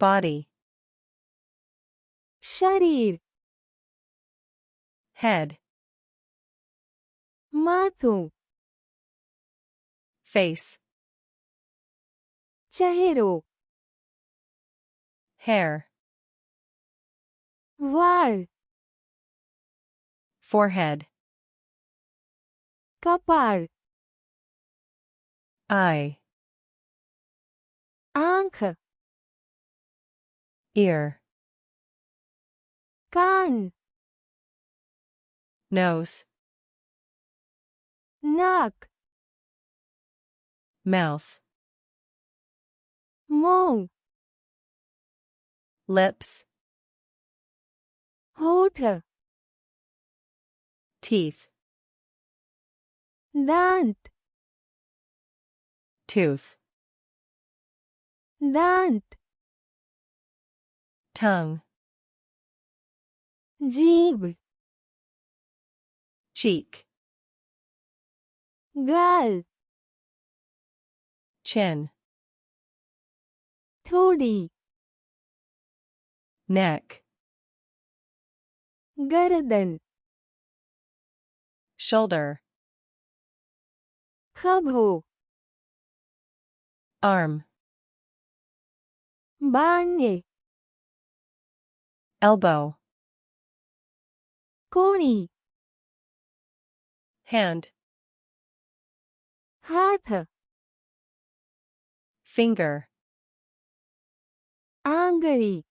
body, शरीर, head, माथું, face, चेहरो, hair, वाળ, forehead, कपाळ, eye, आंख, ear, कान, nose, नाक, mouth, मों, lips, होठ, teeth, दांत, tooth, दांत, tongue, जीभ, cheek, गाल, chin, ठोड़ी, neck, गर्दन, shoulder, खभो, arm, बान्ये, elbow, कोणी, hand, हाथ, finger, आंगળી,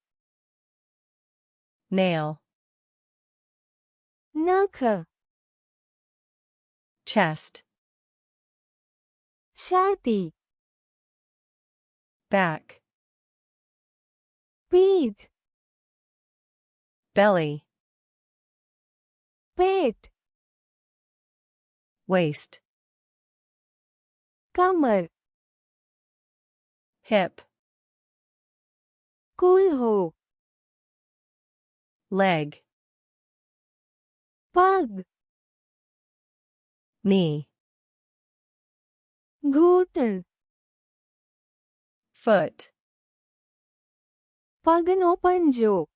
nail, नख, chest, छाती, back, पीठ, belly, पेट, waist, कमर, hip, कूल्हो, leg, पग, knee, घूंटण, foot, पगनो पंजो,